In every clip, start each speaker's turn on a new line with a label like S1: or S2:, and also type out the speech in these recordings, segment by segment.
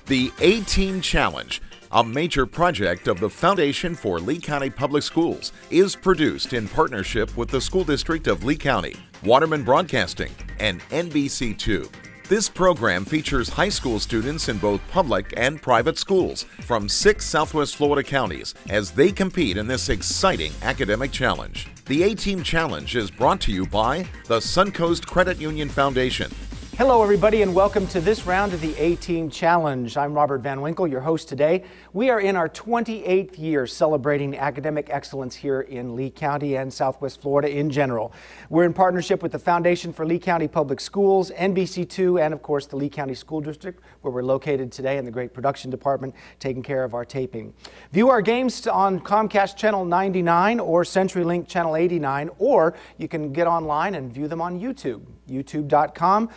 S1: The A-Team Challenge, a major project of the Foundation for Lee County Public Schools, is produced in partnership with the School District of Lee County, Waterman Broadcasting, and NBC2. This program features high school students in both public and private schools from 6 Southwest Florida counties as they compete in this exciting academic challenge. The A-Team Challenge is brought to you by the Suncoast Credit Union Foundation.
S2: Hello everybody and welcome to this round of the A-Team Challenge. I'm Robert Van Winkle, your host today. We are in our 28th year celebrating academic excellence here in Lee County and Southwest Florida in general. We're in partnership with the Foundation for Lee County Public Schools, NBC2, and of course the Lee County School District, where we're located today in the great production department taking care of our taping. View our games on Comcast Channel 99 or CenturyLink Channel 89, or you can get online and view them on YouTube. YouTube.com/Lee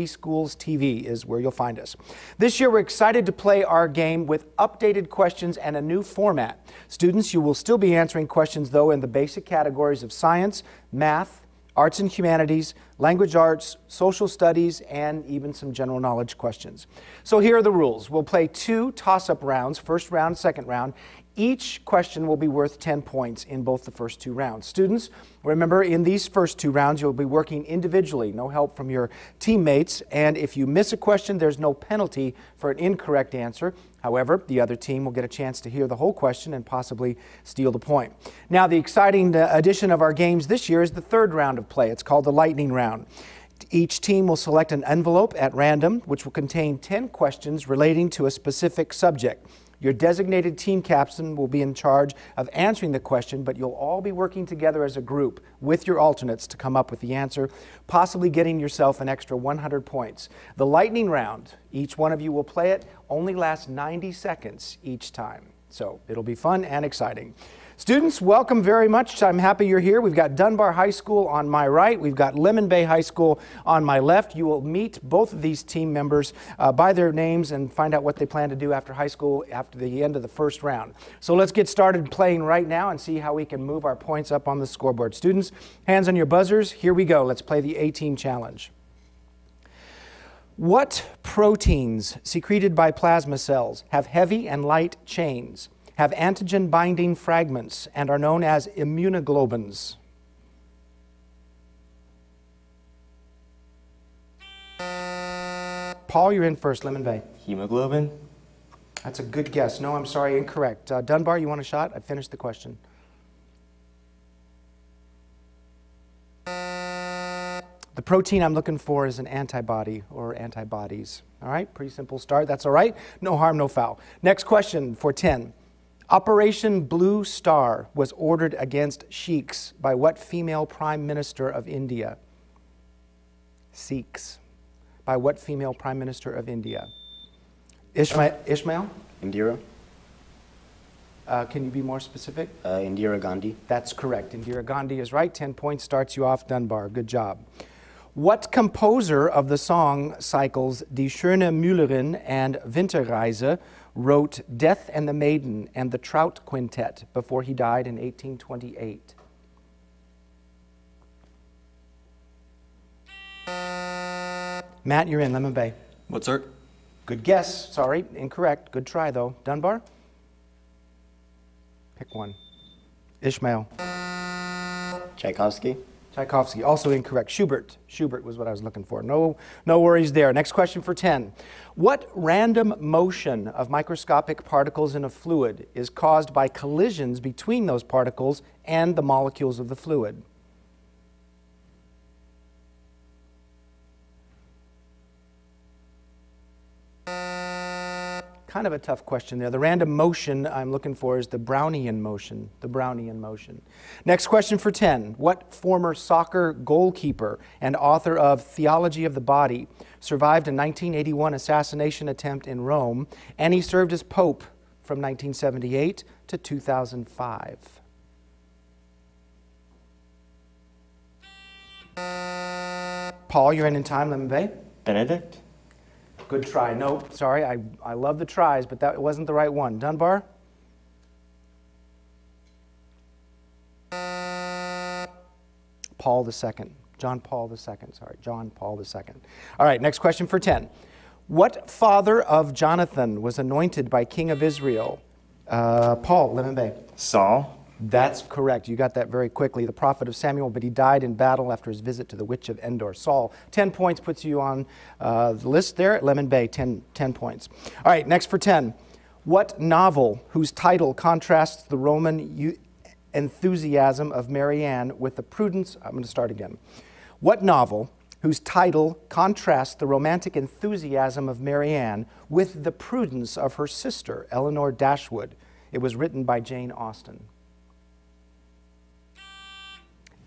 S2: Schools TV is where you'll find us. This year we're excited to play our game with updated questions and a new format. Students, you will still be answering questions though in the basic categories of science, math, arts and humanities, language arts, social studies, and even some general knowledge questions. So here are the rules. We'll play 2 toss-up rounds, first round, second round. Each question will be worth 10 points in both the first 2 rounds. Students, remember in these first 2 rounds you'll be working individually, no help from your teammates, and if you miss a question there's no penalty for an incorrect answer. However, the other team will get a chance to hear the whole question and possibly steal the point. Now the exciting addition of our games this year is the third round of play. It's called the lightning round. Each team will select an envelope at random which will contain 10 questions relating to a specific subject. Your designated team captain will be in charge of answering the question, but you'll all be working together as a group with your alternates to come up with the answer, possibly getting yourself an extra 100 points. The lightning round, each one of you will play it, only lasts 90 seconds each time. So it'll be fun and exciting. Students, welcome very much. I'm happy you're here. We've got Dunbar High School on my right. We've got Lemon Bay High School on my left. You will meet both of these team members by their names and find out what they plan to do after high school after the end of the first round. So let's get started playing right now and see how we can move our points up on the scoreboard. Students, hands on your buzzers. Here we go. Let's play the A-Team Challenge. What proteins secreted by plasma cells have heavy and light chains, have antigen binding fragments, and are known as immunoglobins? Paul, you're in first. Lemon Bay.
S3: Hemoglobin?
S2: That's a good guess. No, I'm sorry, incorrect. Dunbar, you want a shot? I finished the question. The protein I'm looking for is an antibody or antibodies. All right, pretty simple start. That's all right. No harm, no foul. Next question for 10. Operation Blue Star was ordered against Sikhs by what female Prime Minister of India? Sikhs. By what female Prime Minister of India? Ishmael?
S3: Indira?
S2: Can you be more specific?
S3: Indira Gandhi.
S2: That's correct. Indira Gandhi is right. 10 points starts you off, Dunbar. Good job. What composer of the song cycles Die Schöne Müllerin and Winterreise wrote Death and the Maiden and the Trout Quintet before he died in 1828? Matt, you're in. Lemon Bay.
S4: Mozart.
S2: Good guess. Sorry, incorrect. Good try, though. Dunbar? Pick one. Ishmael.
S3: Tchaikovsky.
S2: Tchaikovsky, also incorrect. Schubert. Schubert was what I was looking for. No worries there. Next question for 10. What random motion of microscopic particles in a fluid is caused by collisions between those particles and the molecules of the fluid? Kind of a tough question there. The random motion I'm looking for is the Brownian motion. The Brownian motion. Next question for 10. What former soccer goalkeeper and author of Theology of the Body survived a 1981 assassination attempt in Rome, and he served as Pope from 1978 to 2005? Paul, you're in time. Lemon Bay.
S3: Benedict?
S2: Good try. No, sorry, I love the tries, but that wasn't the right one. Dunbar? Paul II. John Paul II. Sorry, John Paul II. All right, next question for 10. What father of Jonathan was anointed by King of Israel? Paul, Lemon Bay.
S3: Saul.
S2: That's correct. You got that very quickly. The prophet of Samuel, but he died in battle after his visit to the witch of Endor. Saul, 10 points puts you on the list there. Lemon Bay, 10 points. All right, next for 10. What novel, whose title contrasts the Roman enthusiasm of Marianne with the prudence... I'm going to start again. What novel, whose title contrasts the romantic enthusiasm of Marianne with the prudence of her sister, Eleanor Dashwood? It was written by Jane Austen.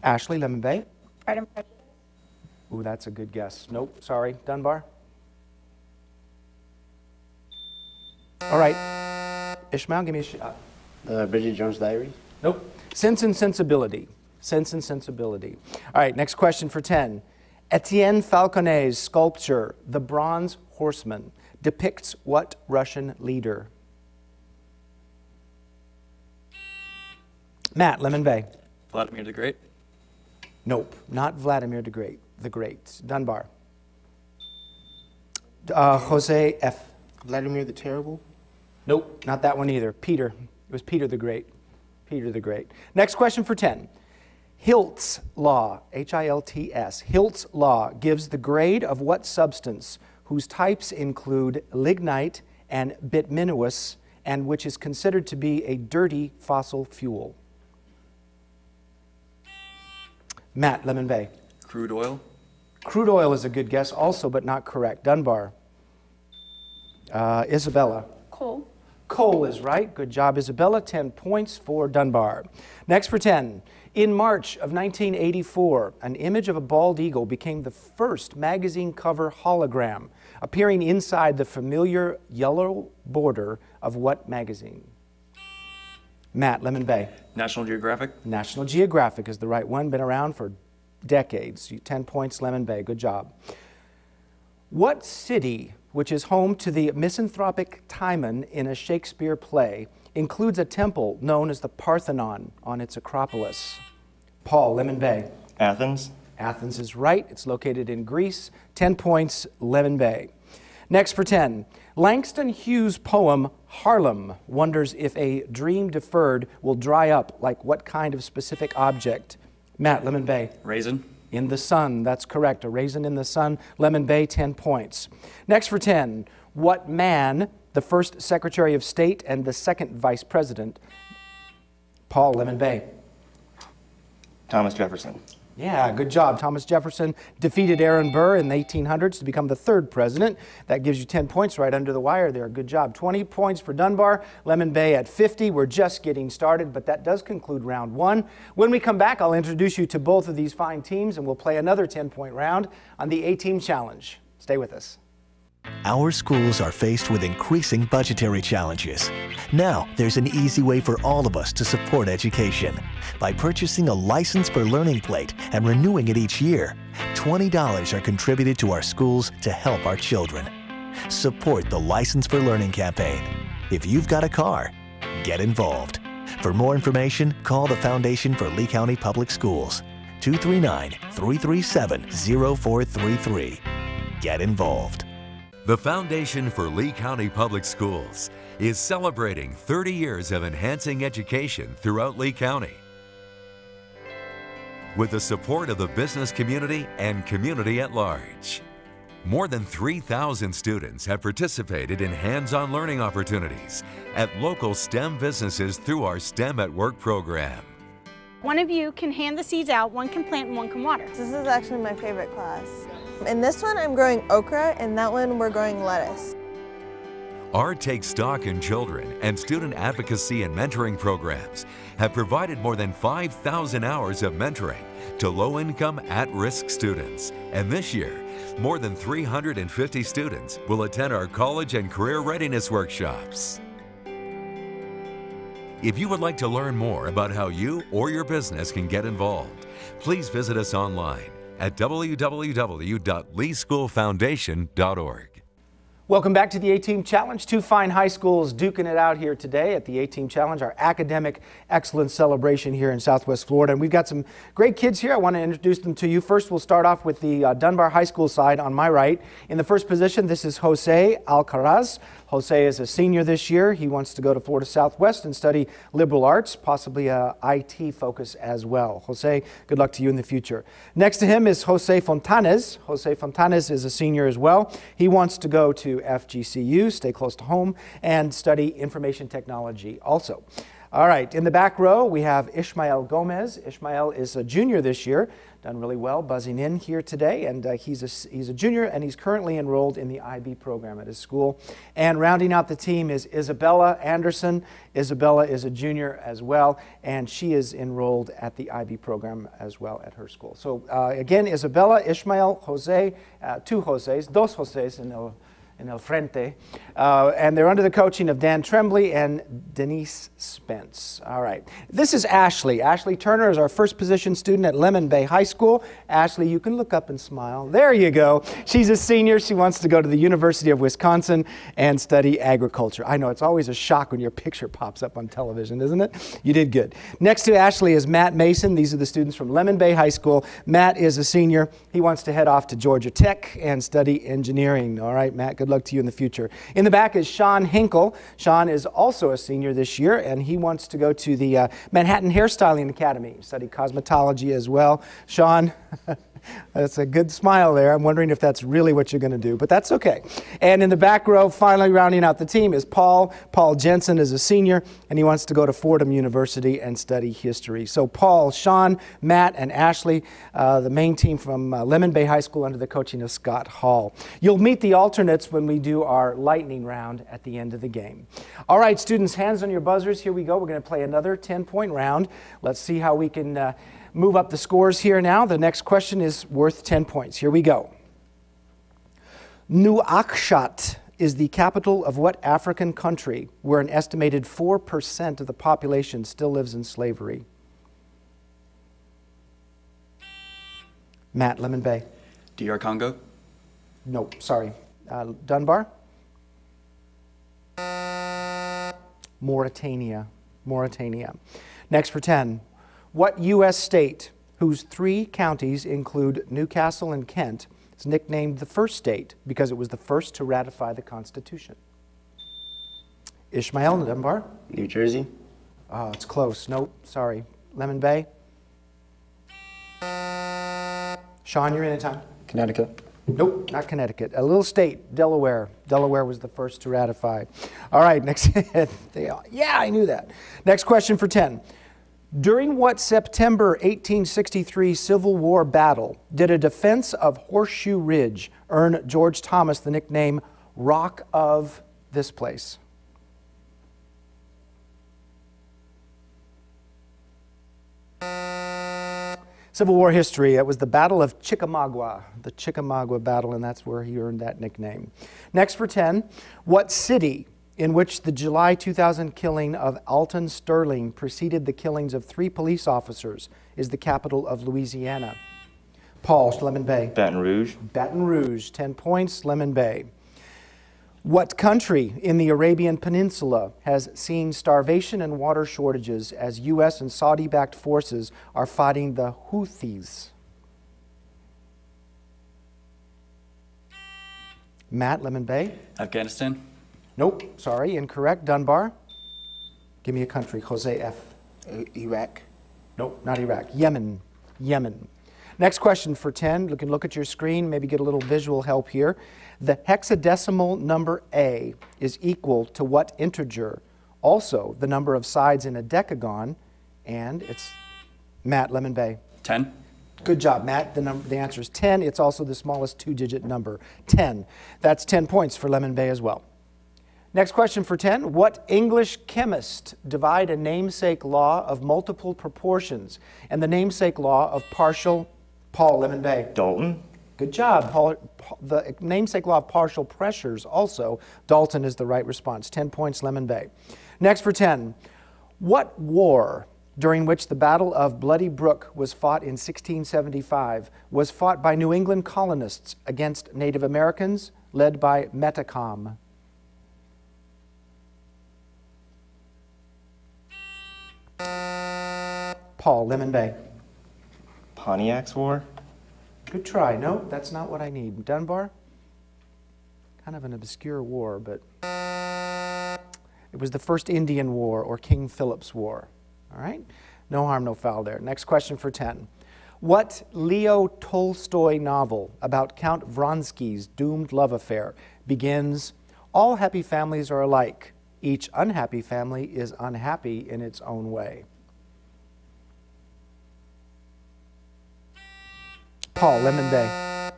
S2: Ashley, Lemon Bay.
S4: Pride and Prejudice.
S2: Ooh, that's a good guess. Nope, sorry. Dunbar. All right. Ishmael, give me a shot.
S3: Bridget Jones' Diary.
S2: Nope. Sense and Sensibility. Sense and Sensibility. All right, next question for 10. Etienne Falconet's sculpture, The Bronze Horseman, depicts what Russian leader? Matt, Lemon Bay.
S5: Vladimir the Great.
S2: Nope, not Vladimir the Great. Dunbar. Jose F.
S3: Vladimir the Terrible.
S2: Nope, not that one either. Peter. It was Peter the Great. Peter the Great. Next question for 10. Hilt's law, H-I-L-T-S, Hilt's law gives the grade of what substance whose types include lignite and bituminous and which is considered to be a dirty fossil fuel? Matt, Lemon Bay.
S5: Crude oil.
S2: Crude oil is a good guess also, but not correct. Dunbar. Isabella.
S4: Coal.
S2: Coal is right. Good job, Isabella. 10 points for Dunbar. Next for 10. In March of 1984, an image of a bald eagle became the first magazine cover hologram, appearing inside the familiar yellow border of what magazine? Matt, Lemon Bay.
S5: National Geographic.
S2: National Geographic is the right one. Been around for decades. 10 points, Lemon Bay. Good job. What city, which is home to the misanthropic Timon in a Shakespeare play, includes a temple known as the Parthenon on its Acropolis? Paul, Lemon Bay.
S3: Athens.
S2: Athens is right. It's located in Greece. 10 points, Lemon Bay. Next for 10. Langston Hughes' poem, Harlem, wonders if a dream deferred will dry up like what kind of specific object? Matt, Lemon Bay.
S5: Raisin.
S2: In the sun, that's correct. A raisin in the sun. Lemon Bay, 10 points. Next for 10. What man, the first Secretary of State and the second Vice President? Paul, Lemon Bay.
S3: Thomas Jefferson.
S2: Yeah, good job. Thomas Jefferson defeated Aaron Burr in the 1800s to become the third president. That gives you 10 points right under the wire there. Good job. 20 points for Dunbar. Lemon Bay at 50. We're just getting started, but that does conclude round one. When we come back, I'll introduce you to both of these fine teams, and we'll play another 10-point round on the A-Team Challenge. Stay with us.
S6: Our schools are faced with increasing budgetary challenges. Now, there's an easy way for all of us to support education. By purchasing a License for Learning plate and renewing it each year, $20 are contributed to our schools to help our children. Support the License for Learning campaign. If you've got a car, get involved. For more information, call the Foundation for Lee County Public Schools, 239-337-0433. Get involved.
S7: The Foundation for Lee County Public Schools is celebrating 30 years of enhancing education throughout Lee County. With the support of the business community and community at large. More than 3,000 students have participated in hands-on learning opportunities at local STEM businesses through our STEM at Work program.
S4: One of you can hand the seeds out, one can plant and one can water.
S8: This is actually my favorite class. In this one, I'm growing okra, and that one, we're growing lettuce.
S7: Our Take Stock in Children and student advocacy and mentoring programs have provided more than 5,000 hours of mentoring to low-income, at-risk students. And this year, more than 350 students will attend our college and career readiness workshops. If you would like to learn more about how you or your business can get involved, please visit us online at www.leeschoolfoundation.org.
S2: Welcome back to the A-Team Challenge. Two fine high schools duking it out here today at the A-Team Challenge, our academic excellence celebration here in Southwest Florida. And we've got some great kids here. I want to introduce them to you. First, we'll start off with the Dunbar High School side on my right. In the first position, this is Jose Alcaraz. Jose is a senior this year. He wants to go to Florida Southwest and study liberal arts, possibly a IT focus as well. Jose, good luck to you in the future. Next to him is Jose Fontanes. Jose Fontanes is a senior as well. He wants to go to FGCU, stay close to home, and study information technology also. All right, in the back row, we have Ishmael Gomez. Ishmael is a junior this year, done really well, buzzing in here today, and he's a junior, and he's currently enrolled in the IB program at his school. And rounding out the team is Isabella Anderson. Isabella is a junior as well, and she is enrolled at the IB program as well at her school. So again, Isabella, Ishmael, Jose, two Joses, dos Joses in El Frente, and they're under the coaching of Dan Tremblay and Denise Spence. All right, this is Ashley. Ashley Turner is our first position student at Lemon Bay High School. Ashley, you can look up and smile. There you go. She's a senior. She wants to go to the University of Wisconsin and study agriculture. I know, it's always a shock when your picture pops up on television, isn't it? You did good. Next to Ashley is Matt Mason. These are the students from Lemon Bay High School. Matt is a senior. He wants to head off to Georgia Tech and study engineering. All right, Matt, good luck to you in the future. In the back is Sean Hinkle. Sean is also a senior this year, and he wants to go to the Manhattan Hairstyling Academy, study cosmetology as well. Sean, that's a good smile there. I'm wondering if that's really what you're going to do, but that's okay. And in the back row, finally rounding out the team is Paul. Paul Jensen is a senior, and he wants to go to Fordham University and study history. So Paul, Sean, Matt, and Ashley, the main team from Lemon Bay High School under the coaching of Scott Hall. You'll meet the alternates when we do our lightning round at the end of the game. All right, students, hands on your buzzers. Here we go. We're going to play another 10-point round. Let's see how we can move up the scores here now. The next question is worth 10 points. Here we go. Nouakchott is the capital of what African country where an estimated 4% of the population still lives in slavery? Matt, Lemon Bay.
S5: DR Congo.
S2: Nope, sorry. Dunbar? Mauritania. Mauritania. Next for 10. What U.S. state, whose 3 counties include Newcastle and Kent, is nicknamed the first state because it was the first to ratify the Constitution? Ishmael, Dunbar?
S3: New Jersey.
S2: Oh, it's close. Nope, sorry. Lemon Bay? Sean, you're in in time.
S3: Connecticut.
S2: Nope, not Connecticut. A little state, Delaware. Delaware was the first to ratify. All right, next. Yeah, I knew that. Next question for 10. During what September 1863 Civil War battle did a defense of Horseshoe Ridge earn George Thomas the nickname Rock of this place? Civil War history, it was the Battle of Chickamauga, the Chickamauga battle, and that's where he earned that nickname. Next for 10, what city in which the July 2000 killing of Alton Sterling preceded the killings of 3 police officers is the capital of Louisiana? Paul, Lemon Bay.
S3: Baton Rouge.
S2: Baton Rouge, 10 points, Lemon Bay. What country in the Arabian Peninsula has seen starvation and water shortages as U.S. and Saudi-backed forces are fighting the Houthis? Matt, Lemon Bay.
S5: Afghanistan.
S2: Nope, sorry, incorrect. Dunbar. Give me a country. Jose F.
S3: Iraq.
S2: Nope, not Iraq. Yemen. Yemen. Next question for 10. You can look at your screen, maybe get a little visual help here. The hexadecimal number A is equal to what integer? Also, the number of sides in a decagon, and it's Matt, Lemon Bay.
S5: 10.
S2: Good job, Matt. The answer is 10. It's also the smallest 2-digit number, 10. That's 10 points for Lemon Bay as well. Next question for 10. What English chemist divide a namesake law of multiple proportions and the namesake law of partial? Paul, Lemon Bay.
S3: Dalton.
S2: Good job. Paul, the namesake law of partial pressures also. Dalton is the right response. 10 points, Lemon Bay. Next for 10. What war during which the Battle of Bloody Brook was fought in 1675, was fought by New England colonists against Native Americans, led by Metacom? Paul, Lemon Bay.
S3: Pontiac's War?
S2: Good try. No, that's not what I need. Dunbar? Kind of an obscure war, but it was the First Indian War or King Philip's War. All right? No harm, no foul there. Next question for 10. What Leo Tolstoy novel about Count Vronsky's doomed love affair begins, "All happy families are alike. Each unhappy family is unhappy in its own way"? Paul, Lemon Bay.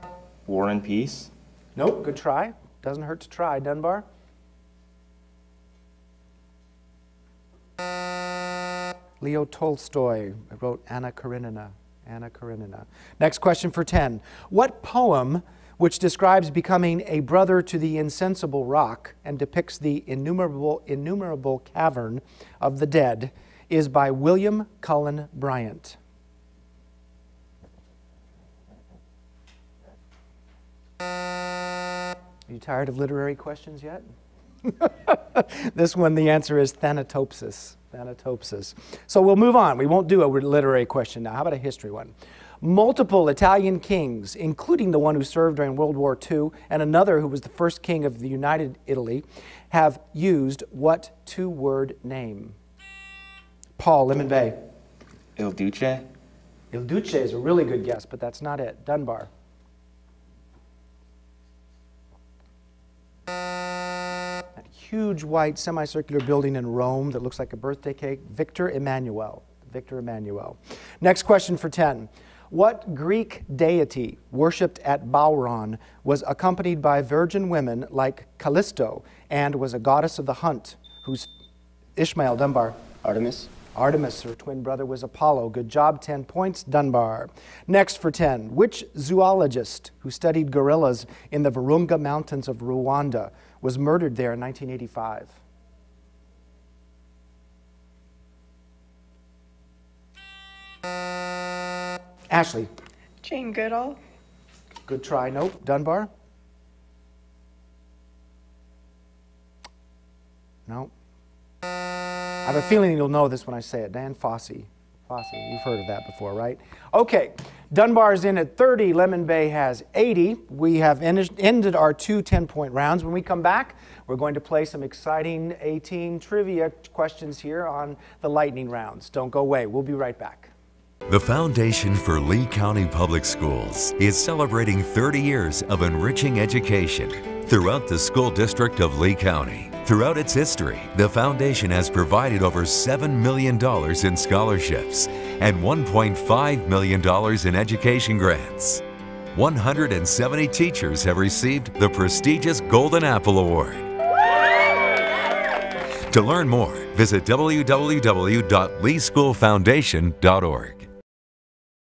S3: War and Peace?
S2: Nope, good try. Doesn't hurt to try. Dunbar? Leo Tolstoy wrote Anna Karenina. Anna Karenina. Next question for 10. What poem, which describes becoming a brother to the insensible rock and depicts the innumerable cavern of the dead, is by William Cullen Bryant? Are you tired of literary questions yet? This one, the answer is Thanatopsis. Thanatopsis. So we'll move on. We won't do a literary question now. How about a history one? Multiple Italian kings, including the one who served during World War II and another who was the first king of the United Italy, have used what two-word name? Paul, Lemon Bay.
S3: Il Duce?
S2: Il Duce is a really good guess, but that's not it. Dunbar. That huge white semicircular building in Rome that looks like a birthday cake, Victor Emmanuel. Victor Emmanuel. Next question for 10. What Greek deity worshipped at Bauron was accompanied by virgin women like Callisto and was a goddess of the hunt, whose Ishmael? Dunbar.
S3: Artemis?
S2: Artemis, her twin brother was Apollo. Good job, 10 points, Dunbar. Next for 10. Which zoologist who studied gorillas in the Virunga Mountains of Rwanda was murdered there in 1985? Ashley.
S9: Jane Goodall.
S2: Good try. Nope. Dunbar? Nope. I have a feeling you'll know this when I say it. Dan Fossey. Fossey, you've heard of that before, right? Okay, Dunbar's in at 30, Lemon Bay has 80. We have ended our two 10-point rounds. When we come back, we're going to play some exciting A-Team trivia questions here on the lightning rounds. Don't go away. We'll be right back.
S7: The Foundation for Lee County Public Schools is celebrating 30 years of enriching education throughout the school district of Lee County. Throughout its history, the Foundation has provided over $7 million in scholarships and $1.5 million in education grants. 170 teachers have received the prestigious Golden Apple Award. To learn more, visit www.leeschoolfoundation.org.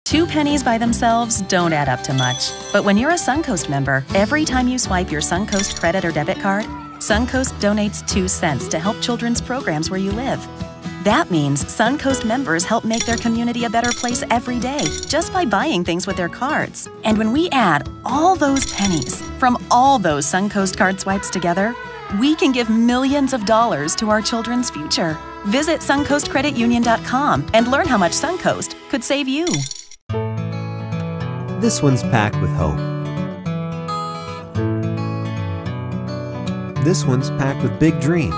S10: 2 pennies by themselves don't add up to much. But when you're a Suncoast member, every time you swipe your Suncoast credit or debit card, Suncoast donates 2 cents to help children's programs where you live. That means Suncoast members help make their community a better place every day just by buying things with their cards. And when we add all those pennies from all those Suncoast card swipes together, we can give millions of dollars to our children's future. Visit SuncoastCreditUnion.com and learn how much Suncoast could save you.
S11: This one's packed with hope. This one's packed with big dreams.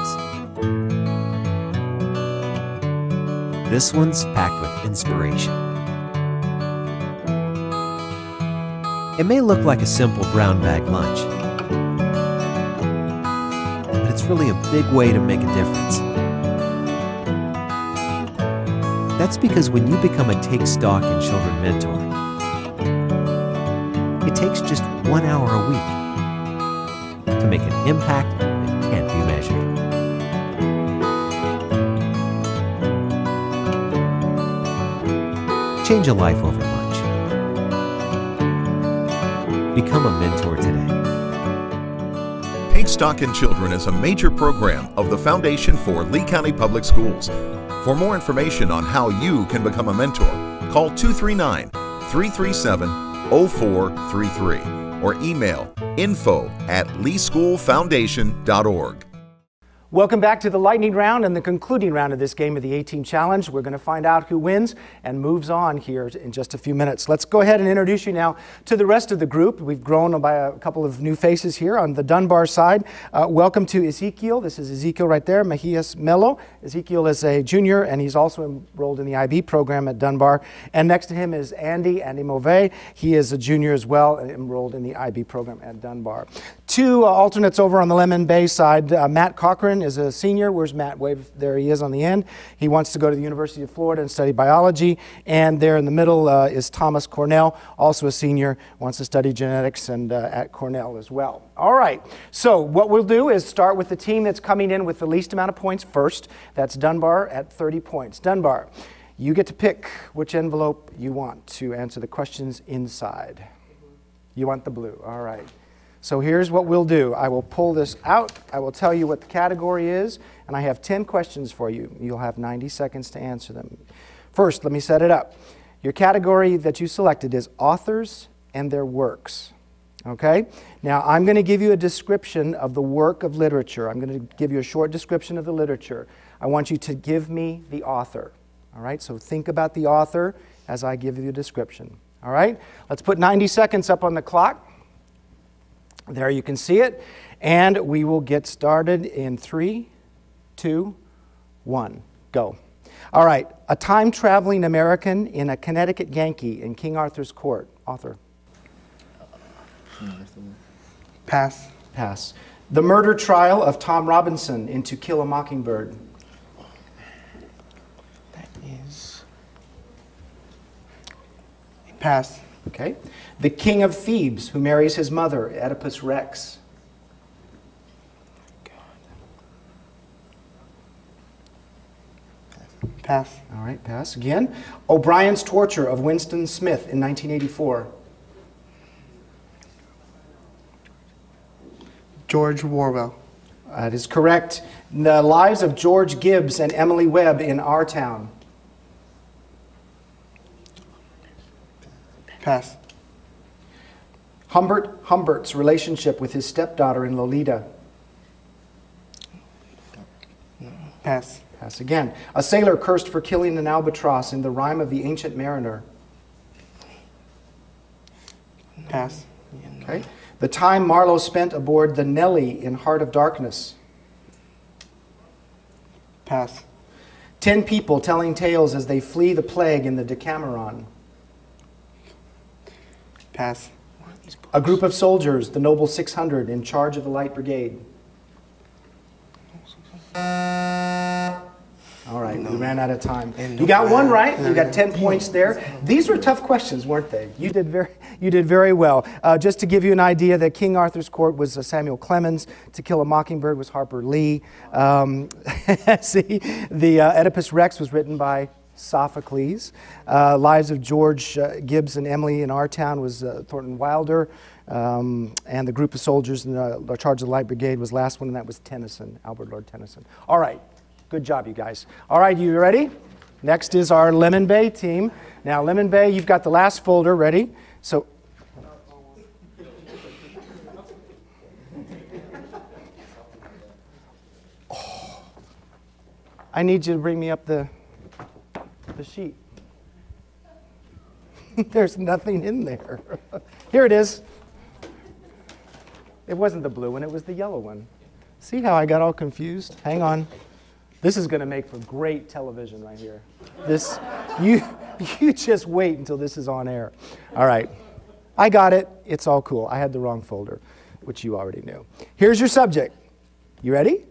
S11: This one's packed with inspiration. It may look like a simple brown bag lunch, but it's really a big way to make a difference. That's because when you become a Take Stock in Children mentor, it takes just 1 hour a week to make an impact that can't be measured. Change a life over lunch. Become a mentor today.
S1: Take Stock in Children is a major program of the Foundation for Lee County Public Schools. For more information on how you can become a mentor, call 239-337-0433 or email info@leeschoolfoundation.org.
S2: Welcome back to the lightning round and the concluding round of this game of the A-Team Challenge. We're going to find out who wins and moves on here in just a few minutes. Let's go ahead and introduce you now to the rest of the group. We've grown by a couple of new faces here on the Dunbar side. Welcome to Ezekiel. This is Ezekiel right there, Mejias Melo. Ezekiel is a junior and he's also enrolled in the IB program at Dunbar. And next to him is Andy Move. He is a junior as well, enrolled in the IB program at Dunbar. Two alternates over on the Lemon Bay side. Matt Cochran is a senior. Where's Matt? Wave. There he is on the end. He wants to go to the University of Florida and study biology. And there in the middle is Thomas Cornell, also a senior, wants to study genetics and at Cornell as well. All right. So what we'll do is start with the team that's coming in with the least amount of points first. That's Dunbar at 30 points. Dunbar, you get to pick which envelope you want to answer the questions inside. You want the blue. All right. So here's what we'll do. I will pull this out. I will tell you what the category is, and I have 10 questions for you. You'll have 90 seconds to answer them. First, let me set it up. Your category that you selected is authors and their works. Okay? Now, I'm going to give you a description of the work of literature. I'm going to give you a short description of the literature. I want you to give me the author. All right? So think about the author as I give you the description. All right? Let's put 90 seconds up on the clock. There you can see it. And we will get started in 3, 2, 1. Go. All right. A time-traveling American in a Connecticut Yankee in King Arthur's court. Author.
S9: Pass.
S2: Pass. The murder trial of Tom Robinson in To Kill a Mockingbird.
S9: That is... Pass.
S2: Okay. The King of Thebes, who marries his mother, Oedipus Rex.
S9: Pass.
S2: All right, pass again. O'Brien's torture of Winston Smith in 1984.
S9: George Orwell.
S2: That is correct. The Lives of George Gibbs and Emily Webb in Our Town.
S9: Pass.
S2: Humbert Humbert's relationship with his stepdaughter in Lolita.
S9: Pass.
S2: Pass again. A sailor cursed for killing an albatross in The Rime of the Ancient Mariner.
S9: Pass.
S2: Okay. The time Marlowe spent aboard the Nellie in Heart of Darkness.
S9: Pass.
S2: 10 people telling tales as they flee the plague in the Decameron.
S9: Pass.
S2: A group of soldiers, the Noble 600, in charge of the Light Brigade. All right, we ran out of time. You got one right. You got 10 points there. These were tough questions, weren't they? You did very well. Just to give you an idea, that King Arthur's Court was Samuel Clemens. To Kill a Mockingbird was Harper Lee. See, the Oedipus Rex was written by Sophocles. Lives of George Gibbs and Emily in Our Town was Thornton Wilder. And the group of soldiers in the charge of the Light Brigade was last one, and that was Tennyson, Albert Lord Tennyson. All right. Good job, you guys. All right, you ready? Next is our Lemon Bay team. Now, Lemon Bay, you've got the last folder ready. So, I need you to bring me up the sheet. There's nothing in there. Here it is. It wasn't the blue one, it was the yellow one. See how I got all confused? Hang on. This is going to make for great television right here. This, you just wait until this is on air. All right. I got it. It's all cool. I had the wrong folder, which you already knew. Here's your subject. You ready?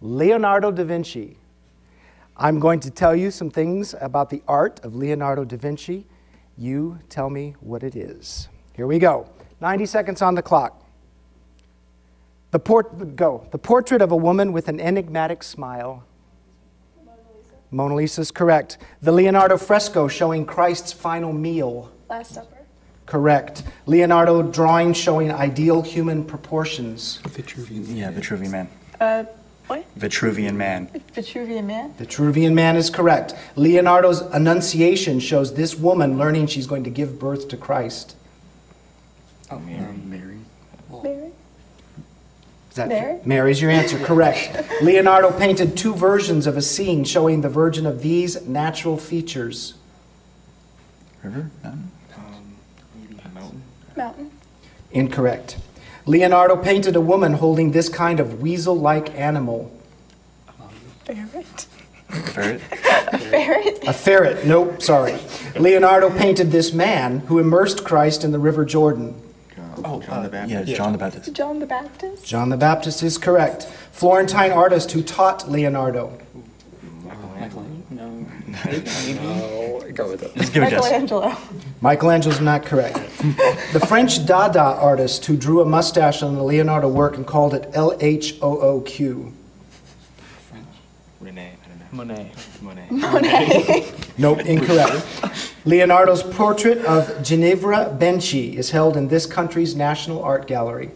S2: Leonardo da Vinci. I'm going to tell you some things about the art of Leonardo da Vinci. You tell me what it is. Here we go. 90 seconds on the clock. The portrait of a woman with an enigmatic smile. Mona Lisa is correct. The Leonardo fresco showing Christ's final meal.
S8: Last Supper.
S2: Correct. Leonardo drawing showing ideal human proportions.
S5: Vitruvian. Yeah, Vitruvian Man. Vitruvian Man.
S12: Vitruvian Man?
S2: Vitruvian Man is correct. Leonardo's Annunciation shows this woman learning she's going to give birth to Christ.
S5: Oh, Mary.
S12: Mary?
S2: Is that
S12: Mary?
S2: Mary's your answer, correct. Leonardo painted 2 versions of a scene showing the Virgin of these natural features.
S5: River? Mountain?
S3: Maybe mountain.
S12: Mountain.
S2: Incorrect. Leonardo painted a woman holding this kind of weasel-like animal.
S12: Ferret.
S5: Ferret?
S12: A ferret?
S2: A ferret. Nope, sorry. Leonardo painted this man who immersed Christ in the River Jordan.
S3: John the Baptist.
S5: Yeah, John the Baptist.
S12: John the Baptist?
S2: John the Baptist is correct. Florentine artist who taught Leonardo.
S5: No. Go with it. Let's give it a guess.
S12: Michelangelo.
S2: Michelangelo's not correct. The French Dada artist who drew a mustache on the Leonardo work and called it LHOOQ.
S3: Rene. I don't know.
S5: Monet.
S12: Monet.
S2: Nope, incorrect. Leonardo's portrait of Ginevra Benci is held in this country's National Art Gallery.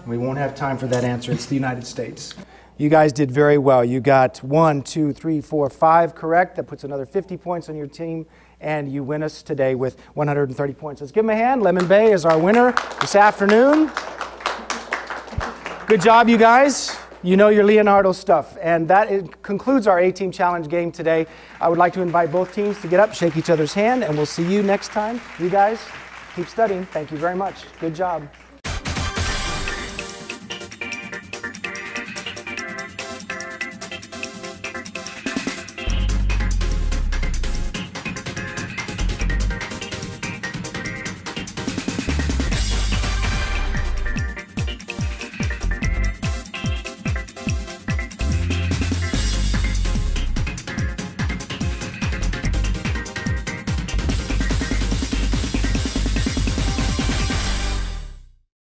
S2: We won't have time for that answer. It's the United States. You guys did very well. You got 1, 2, 3, 4, 5 correct. That puts another 50 points on your team, and you win us today with 130 points. Let's give them a hand. Lemon Bay is our winner this afternoon. Good job, you guys. You know your Leonardo stuff. And that concludes our A-Team Challenge game today. I would like to invite both teams to get up, shake each other's hand, and we'll see you next time. You guys, keep studying. Thank you very much. Good job.